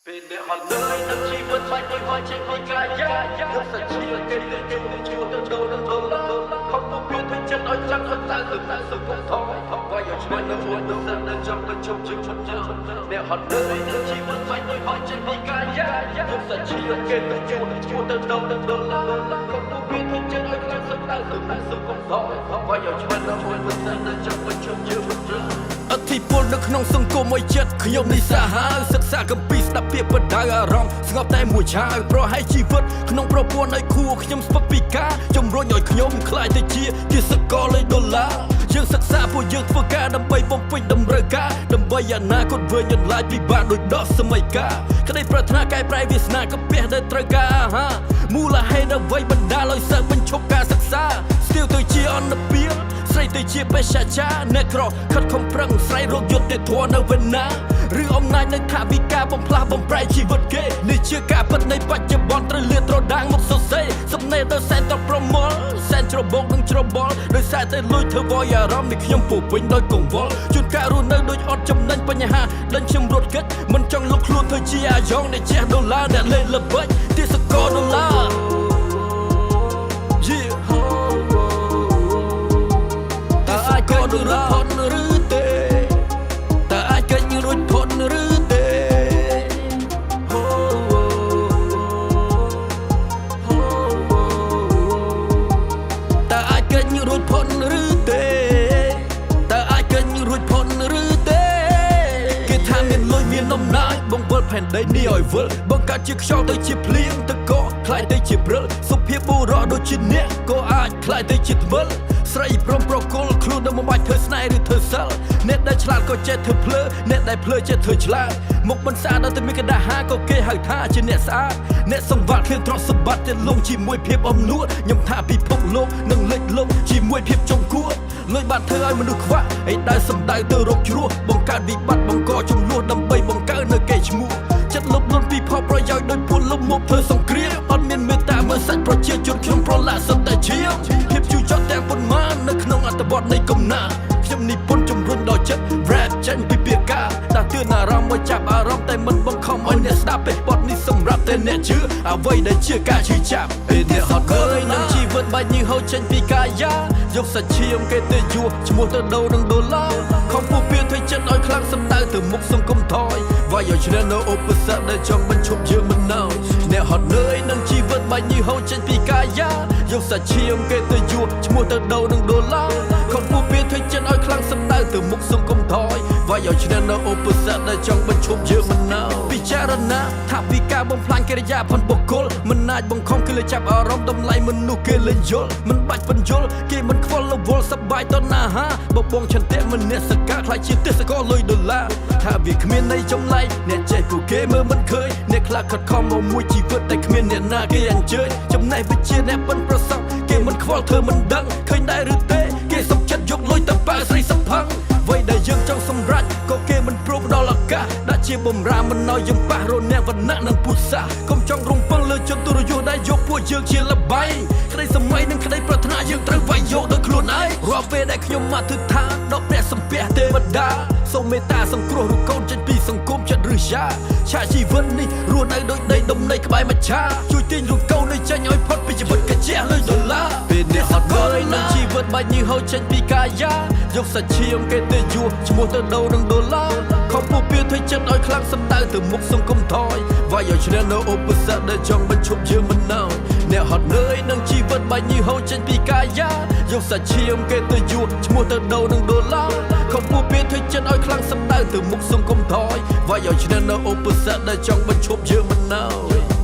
ពេលអ្នកហត់នឿយនឹងជីវិតបាច់មួយមកចេញពីកាយាយកសាច់ឈាមគេទៅជួទៅដូរនឹងដូរខំពុកពីទៅចិត្តឲ្យចាំទៅសង្គមថយវាយកឆ្មានៅមួយទៅសិននឹងចាំទៅជុំជិះឈុតជើអ្នកហត់នឿយនឹងជីវិតបាច់មួយមកចេញពីកាយាយកសាច់ឈាមគេទៅជួទៅដូរនឹងដូរខំពុកពីទៅចិត្តឲ្យចាំទៅសង្គមថយវាយកឆ្មានៅមួយទៅសិននឹងចាំទៅជុំជិះឈុតជើអធិពលនៅក្នុងសង្គមមួយចិត្តខ្ញុំនេះសាហាវសិក្សាកំពីស្ដាប់ពាក្យបដៅអារម្មណ៍ស្ងប់តែមួយឆាវប្រហែលជីវិតក្នុងប្រព័ន្ធឲ្យគួរខ្ញុំស្ពឹកពីការជំរុញឲ្យខ្ញុំខ្លាយទៅជាសកលលេខដុល្លារយើងសិក្សាពួកយើងធ្វើការដើម្បីបំពេញតម្រូវការដើម្បីអនាគតវែងយន្តឡាយពិបាកដោយដោះសម័យកាលក្តីប្រាថ្នាកែប្រែវាសនាក៏ពះដែលត្រូវការអាហារមូលហេតុអ្វីបណ្ដាលឲ្យសិស្សបញ្ឈប់ការសិក្សាស្ទាវទៅជាអន្តពាលស្រីទៅជាបេសកចាអ្នកក្រខិតខំប្រឹងស្រីរកយុត្តិធម៌នៅវេណាឬអំណាចនៃថាវិការបំផ្លាស់បំប្រែជីវិតគេនេះជាការពិតនៃបច្ចុប្បន្នត្រូវលាតត្រដាងមកសរសេរសំណេរដល់សែនតប្រមល់សែនច្របូកនិងច្របល់ដោយសារតែលួចធ្វើវយអារម្មណ៍នៃខ្ញុំពោពេញដោយកង្វល់ជួនកាលរស់នៅដូចអត់ចំណេញបញ្ហាដេញខ្ញុំរត់គិតមិនចង់លុកខ្លួនធ្វើជាអាយ៉ងនៃជះដុល្លារអ្នកលេងល្បិចទីសកលដុល្លារតើអាចក៏រួចផុតឬទេតើអាចកិច្ចរួចផុតឬទេតើអាចកិច្ចរួចផុតឬទេតើអាចកិច្ចរួចផុតឬទេគេថាមានលុយមានអំណាចបង្វិលផែនដីនេះឲ្យវិលបង្កើតជាខ្យល់ទៅជាភ្លៀងទឹកកកខ្លាយទៅជាព្រិលសុភាពបុរសដូចជាអ្នកក៏អាចខ្លាយទៅជាថ្វិលស្រីព្រមប្រគល់ខ្លួននៅមិនបាច់ធ្វើស្នេហ៍ឬធ្វើសិលអ្នកដែលឆ្លាតក៏ចេះធ្វើភ្លើអ្នកដែលភ្លើចេះធ្វើឆ្លាតមុខមិនស្អាតដល់តែមានកណ្ដាហាក៏គេហៅថាជាអ្នកស្អាតអ្នកសង្វាតឃ្លានទ្រព្យសម្បត្តិទាំងលងជាមួយភាពអំនួតខ្ញុំថាពិភពលោកនឹងលេចលង់ជាមួយភាពចុងគួរលុយបាត់ធ្វើឲ្យមនុស្សខ្វាក់ឯដែលសំដៅទៅរកជ្រោះបង្កើតវិបត្តិបង្កចំនួនដើម្បីបង្កើននៅកេរ្តិ៍ឈ្មោះចិត្តលុបលន់ពីផលប្រយោជន៍ដោយពលលុបមកធ្វើសង្គ្រាមអត់មានមេត្តាមើលសាច់ប្រជាជនខ្ញុំប្រឡាក់សុទ្ធតែឈាមភាពជូរចត់ទាំងប៉ុន្មាននៅក្នុងអត្ថបទនៃកំណាខ្ញុំនិពន្ធជំរុញដល់ចិត្ត rap ចេញពីពាក្យការតាទឿនអារម្មណ៍មកចាប់អារម្មណ៍តែមិនបង្ខំឲ្យអ្នកស្ដាប់ទេបទនេះសម្រាប់តែអ្នកជឿអ្វីដែលជាការជឿចាប់ពេលអ្នកហត់ឃើញនឹងជីវិតបាច់ញើសហូរចេញពីកាយាយកសាច់ឈាមគេទៅយួរឈ្មោះទៅដូរនឹងដុល្លារខំពុះពៀនធ្វើចិត្តឲ្យខ្លាំងសំដៅទៅមុខសង្គមថយវាយកឈ្នះនៅឧបសគ្គដែលចង់បញ្ឈប់យើងមិននៅអ្នកហត់នឿយនឹងជីវិតបាច់ញើសហូរចេញពីកាយាយកសាច់ឈាមគេទៅយួរឈ្មោះទៅដូរនឹងដុល្លារខំពុះពៀនធ្វើចិត្តឲ្យខ្លាំងសំដៅទៅមុខសង្គមថយវាយកឈ្នះនៅឧបសគ្គដែលចង់បញ្ឈប់យើងមិននៅពិចារណាថាវិការបំផ្លាញកិរិយាផុនបុគ្គលមិនអាចបង្ខំគេលើចាប់អារម្មណ៍តម្លៃមនុស្សគេលេងយល់មិនបាច់បញ្យល់គេមិនខ្វល់រវល់សប្បាយតណ្ហាបបងឆន្ទៈមិនអ្នកសកាខ្លាចជាទេសកលលុយដុល្លារថាវាគ្មានន័យចម្លែកអ្នកចេះពួកគេមើលមិនឃើញអ្នកខ្លះខិតខំមកមួយជីវិតតែគ្មានអ្នកណាគេអញ្ជើញចំណេះវិជ្ជាអ្នកប៉ិនប្រសពគេមិនខ្វល់ធ្វើមិនដឹងឃើញដែរឬទេគេសុខចិត្តយកលុយទៅប៉ាស្រីសំផឹងអ្វីដែលយើងចង់សម្រេចក៏គេមិនព្រមដល់ឱកាសដាក់ជាបំរាមមិនឲ្យយើងប៉ះរអ្នកវណ្ណៈនិងពុសាកុំចង់រំពឹងលើជនទុរយោដែលយកពួកយើងជាល្បែងក្តីសម័យនិងក្តីប្រាថ្នាយើងត្រូវវាយយកដោយខ្លួនឯងរាល់ពេលដែលខ្ញុំមកទិដ្ឋានដល់ព្រះសំពះទេវតាសូមមេត្តាសង្គ្រោះរូបកូនចេញពីសង្គមចិត្តឬឆាជីវិតនេះរស់នៅដូចដីដុំនៃក្បែរមច្ឆាជួយទាញរូបកូនឲ្យចេញឲ្យផុតពីជីវិតកាជះលើដុល្លារពេលអ្នកអត់ឃើញនឹងជីវិតបាច់ញើសហូរចេញពីកាយាយកសាច់ឈាមគេទៅយួរឈ្មោះទៅដូរនឹងដុល្លារខំពុះពៀនធ្វើចិត្តឲ្យខ្លាំងសំដៅទៅមុខសង្គមថយវាយកឈ្នះនៅឧបសគ្គដែលចង់បញ្ឈប់យើងមិននៅអ្នកហត់នឿយនឹងជីវិតបាច់ញើសហូរចេញពីកាយាយកសាច់ឈាមគេទៅយួរឈ្មោះទៅដូរនឹងដុល្លារខំពុះពៀនធ្វើចិត្តឲ្យខ្លាំងសំដៅទៅមុខសង្គមថយវាយកឈ្នះនៅឧបសគ្គដែលចង់បញ្ឈប់យើងមិននៅ